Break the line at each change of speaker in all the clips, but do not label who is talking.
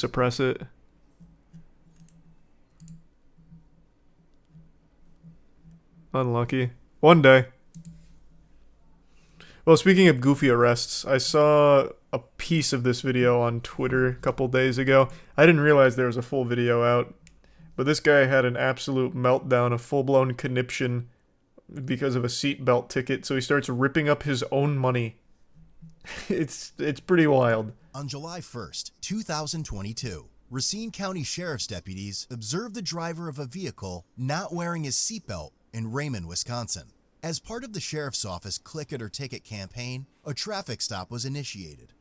suppress it. Unlucky. One day. Well, speaking of goofy arrests, I saw a piece of this video on Twitter a couple days ago. I didn't realize there was a full video out, but this guy had an absolute meltdown, a full-blown conniption because of a seatbelt ticket, so he starts ripping up his own money. It's pretty wild.
On July 1st, 2022, Racine County Sheriff's deputies observed the driver of a vehicle not wearing his seatbelt in Raymond, Wisconsin. As part of the Sheriff's Office Click It or Ticket campaign, a traffic stop was initiated.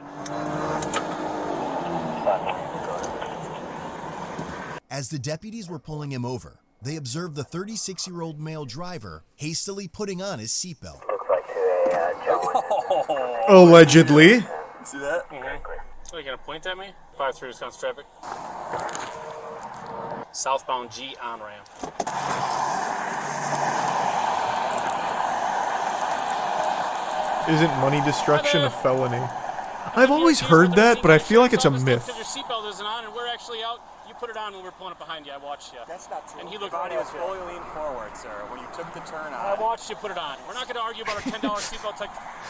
As the deputies were pulling him over, they observed the 36-year-old male driver hastily putting on his seatbelt.
Allegedly.
See that? So you gonna point at me? 5-3 Wisconsin traffic. Southbound G on ramp.
Isn't money destruction a felony? I've always heard that, but I feel like it's a myth.
Your seatbelt isn't on, and we're actually out. You put it on when we were pulling up behind you. I watched you.
That's not true.
And he looked.
Your body was fully leaned forward, sir, when you took the turn on.
I watched you put it on. We're not going to argue about a $10 seatbelt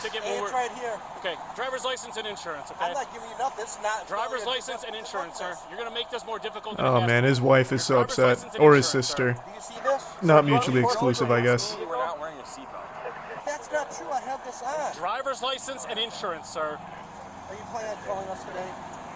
ticket when
It's
we're.
right here.
Okay, driver's license and insurance. Okay.
I'm not giving you nothing. It's not.
Driver's license and insurance, sir. You're going to make this more difficult than
Oh man, his wife is so upset. Or his sister.
Do you see this?
Not mutually exclusive, I guess.
We're not wearing a seatbelt. That's not true. I have this on.
Driver's license and insurance, sir.
Are you planning on calling us today?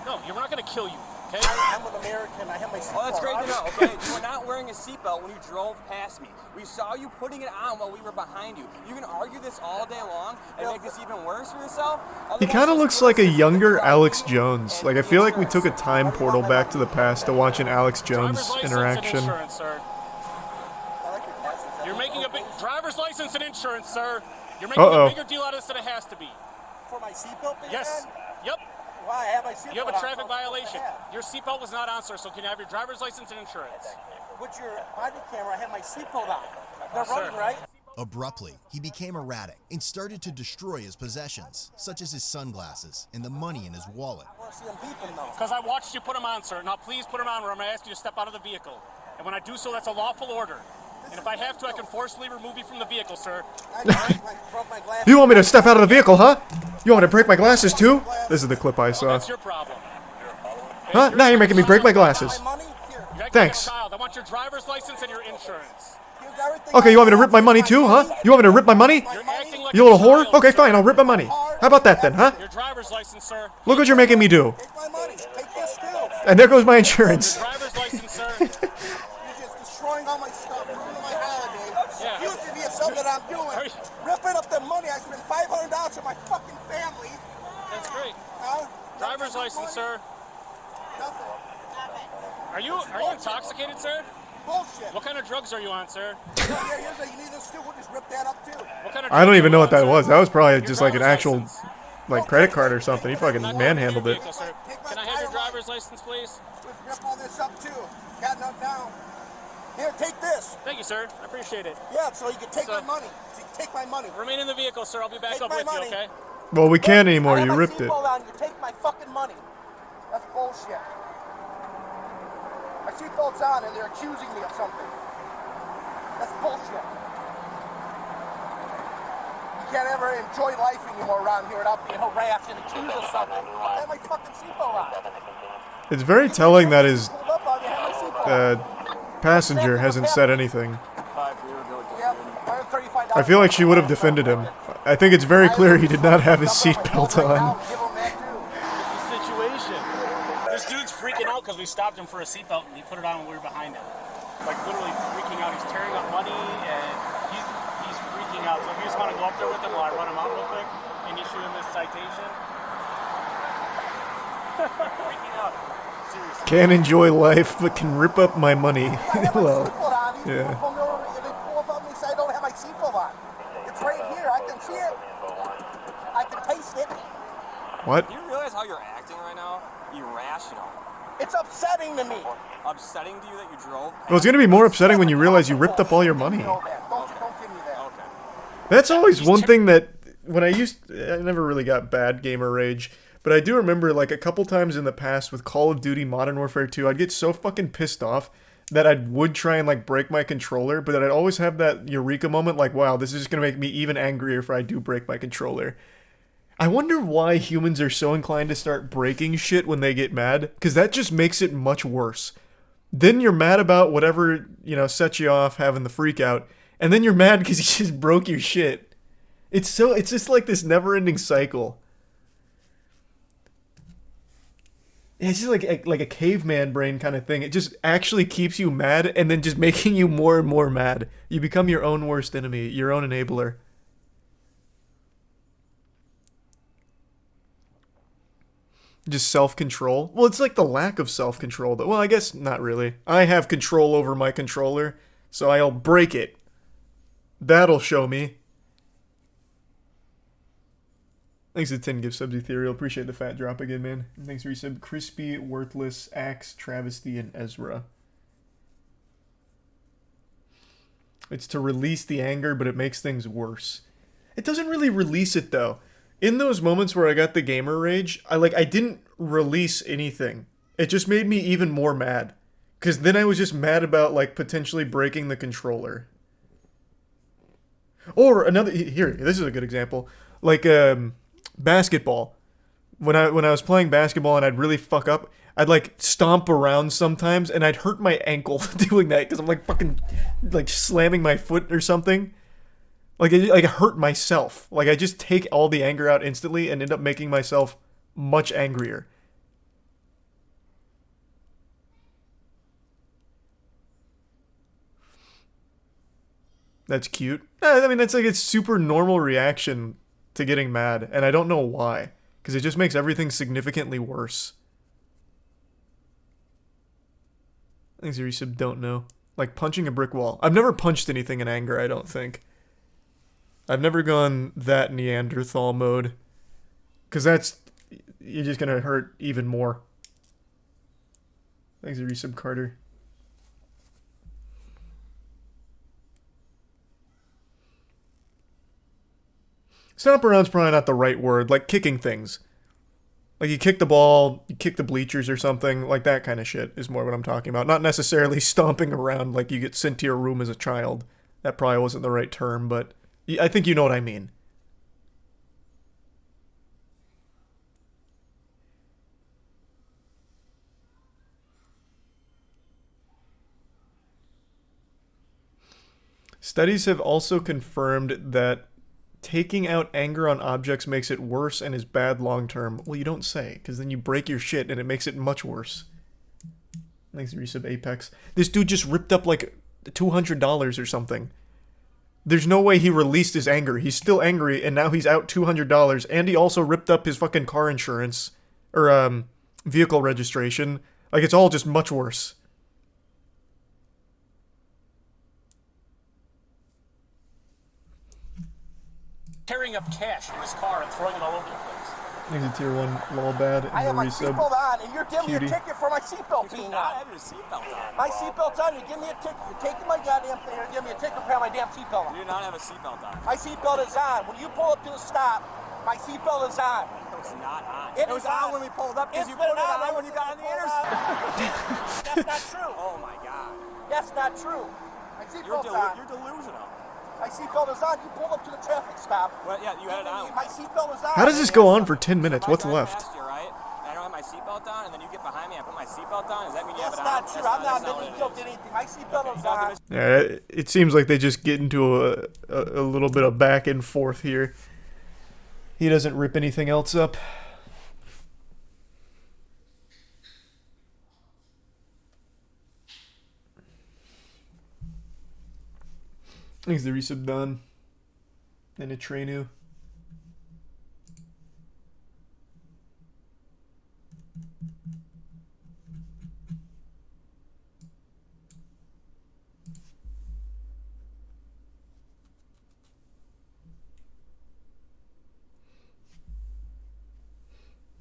No, you're not going to kill you. Okay.
I'm an American. I have my seatbelt.
Oh, that's great to know, okay? You were not wearing a seatbelt when you drove past me. We saw you putting it on while we were behind you. You can argue this all day long and make this even worse for yourself?
He kind of looks like a younger Alex Jones. Like, I feel like we took a time portal back to the past to watch an Alex Jones interaction.
Insurance, sir. You're making a big driver's license and insurance, sir. You're making a bigger deal out of this than it has to be.
For my seatbelt being
Yes.
on?
Yep.
Why? I have my seatbelt.
You have a traffic
on.
violation. Your seatbelt was not on, sir, so can you have your driver's license and insurance?
With your body camera, I have my seatbelt on. They're
Sir.
running, right?
Abruptly, he became erratic and started to destroy his possessions, such as his sunglasses and the money in his wallet.
I want to see them beeping, though.
Because I watched you put them on, sir. Now please put them on or I'm going to ask you to step out of the vehicle. And when I do so, that's a lawful order. And if I have to, I can forcibly remove you from the vehicle, sir.
I broke my glasses.
You want me to step out of the vehicle, huh? You want me to break my glasses too? This is the clip I saw.
That's your problem.
Huh? Now you're making me break my glasses.
My money? Here.
You're acting
Thanks.
like a child. I want your driver's license and your insurance.
Here's everything.
Okay, you want me to rip my money too, huh? You want me to rip my money?
You're acting like
You little
a
whore?
child,
Okay,
sir.
fine, I'll rip my money. How about that then, huh?
Your driver's license, sir.
Look what you're making me do.
Take my money. Take this, too.
And there goes my insurance.
Your driver's license, sir.
You're just destroying all my stuff, ruining my holiday.
Yeah.
Accusing me of something that I'm doing. Ripping up the money. I spent $500 for my fucking family.
That's great.
Huh?
Driver's license, sir.
Nothing.
Are you intoxicated, sir?
Bullshit.
What kind of drugs are you on, sir?
Here's a, you need this too. We'll just rip that up too.
What kind of
I don't
drugs
even
are
know
you
what that
on,
was.
sir?
That was probably
Your
just like an
driver's
actual,
license.
like, credit card or something. He fucking
Not
manhandled
your
it.
vehicle, sir.
Take my
Can I have your
tire
driver's license, please?
We'll rip all this up too. Got enough now. Here, take this.
Thank you, sir. I appreciate it.
Yeah, so you can take
So-
my money. So you can take my money.
Remain in the vehicle, sir. I'll be back
Take
up
my
with you,
money.
okay?
Well, we can't anymore.
I have
You
my
ripped it.
seatbelt on. You take my fucking money. That's bullshit. My seatbelt's on and they're accusing me of something. That's bullshit. You can't ever enjoy life anymore around here without being harassed and accused of something. I have my fucking seatbelt on.
It's very telling that his
Pulled up on you, I have my seatbelt on.
passenger hasn't said anything.
Yeah, $135.
I feel like she would have defended him. I think it's very clear he did not have his seatbelt on.
Give him that too.
It's the situation. This dude's freaking out because we stopped him for a seatbelt and he put it on when we were behind him. Like literally freaking out. He's tearing up money and he's freaking out. So if you just want to go up there with him while I run him out real quick and issue him this citation. Freaking out. Seriously.
Can't enjoy life, but can rip up my money. Well,
Yeah.
yeah.
They pull up on me and say I don't have my seatbelt on. It's right here. I can see it. I can taste it.
What?
Do you realize how you're acting right now? Irrational.
It's upsetting to me.
Upsetting to you that you drove?
Well, it's gonna be more upsetting when you realize you ripped up all your money.
You know that. Don't give me that.
Okay.
That's always one thing that I never really got bad gamer rage, But I do remember, like, a couple times in the past with Call of Duty Modern Warfare 2, I'd get so fucking pissed off that I would try and, like, break my controller, but then I'd always have that eureka moment, like, wow, this is just gonna make me even angrier if I do break my controller. I wonder why humans are so inclined to start breaking shit when they get mad, because that just makes it much worse. Then you're mad about whatever, you know, set you off having the freak out, and then you're mad because you just broke your shit. It's just like this never-ending cycle. It's just like a caveman brain kind of thing. It just actually keeps you mad and then just making you more and more mad. You become your own worst enemy, your own enabler. Just self-control. Well, it's like the lack of self-control. Well, I guess not really. I have control over my controller, so I'll break it. That'll show me. Thanks to 10 gift subs, Ethereal. Appreciate the fat drop again, man. And thanks for resub. Crispy, Worthless, Axe, Travesty, and Ezra. It's to release the anger, but it makes things worse. It doesn't really release it, though. In those moments where I got the gamer rage, I didn't release anything. It just made me even more mad. Because then I was just mad about, like, potentially breaking the controller. Or another... Here, this is a good example. Like, basketball. When I was playing basketball and I'd really fuck up, I'd like stomp around sometimes and I'd hurt my ankle doing that because I'm like fucking like slamming my foot or something. Like I hurt myself. Like I just take all the anger out instantly and end up making myself much angrier. That's cute. I mean, that's like a super normal reaction to getting mad, and I don't know why, because it just makes everything significantly worse. Things you resub don't know. Like punching a brick wall. I've never punched anything in anger, I don't think. I've never gone that Neanderthal mode, because that's... You're just gonna hurt even more. Thanks you resub, Carter. Stomp around's probably not the right word, like kicking things. Like you kick the ball, you kick the bleachers or something, like that kind of shit is more what I'm talking about. Not necessarily stomping around like you get sent to your room as a child. That probably wasn't the right term, but I think you know what I mean. Studies have also confirmed that taking out anger on objects makes it worse and is bad long term. Well, you don't say, because then you break your shit and it makes it much worse. Thanks to resub Apex. This dude just ripped up like $200 or something. There's no way he released his anger. He's still angry and now he's out $200 and he also ripped up his fucking car insurance or vehicle registration. Like it's all just much worse.
Tearing up cash in his car and throwing it all over the place.
Thanks to tier 1 lol bad and
I have my
resub.
seatbelt on, and you're giving me a
Cutie.
ticket for my seatbelt being on.
have your seatbelt on.
My seatbelt's on. You give me a ticket. You're taking my goddamn thing. You're giving me a ticket for having my damn seatbelt on.
You do not have a seatbelt on.
My seatbelt is on. When you pull up to the stop, my seatbelt is on.
It was not on.
It
It was
is
on
on.
when we pulled up because
It's
you put
been
it
on
on when you got on the intersection.
That's not true.
Oh my god.
That's not true. My seatbelt's on.
You're delusional.
My seatbelt is on. You pulled up to the traffic stop.
Well, yeah, you had it on.
My seatbelt is on.
How does this go on for 10 minutes?
If I
What's
drive
left?
past you, right? And I don't have my seatbelt on, and then you get behind me, I put my seatbelt on. Does that mean you have
That's
it on?
not true. I'm not
what
admitting
it
guilt
is.
to anything. My seatbelt is
You don't
on.
have to
Yeah, it seems like they just get into a little bit of back and forth here. He doesn't rip anything else up. Thanks the resub done. And a Trainu.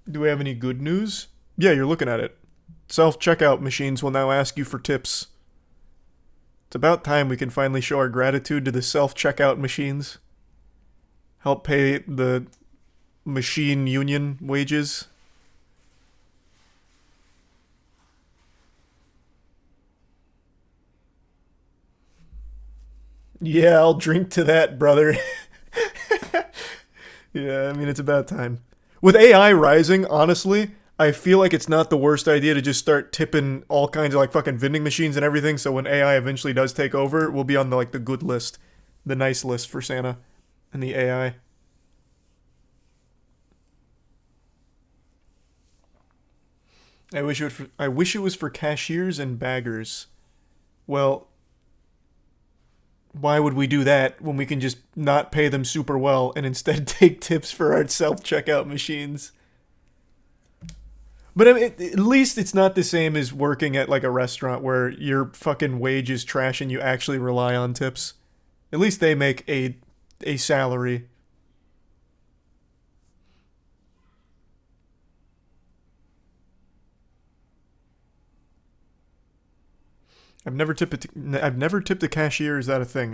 Do we have any good news? Yeah, you're looking at it. Self-checkout machines will now ask you for tips. It's about time we can finally show our gratitude to the self-checkout machines. Help pay the machine union wages. Yeah, I'll drink to that, brother. Yeah, I mean, it's about time. With AI rising, honestly, I feel like it's not the worst idea to just start tipping all kinds of like fucking vending machines and everything. So when AI eventually does take over, we'll be on the like the good list, the nice list for Santa, and the AI. I wish it was for cashiers and baggers. Well, why would we do that when we can just not pay them super well and instead take tips for our self checkout machines? But I mean, at least it's not the same as working at like a restaurant where your fucking wage is trash and you actually rely on tips. At least they make a salary. I've never tipped a cashier. Is that a thing?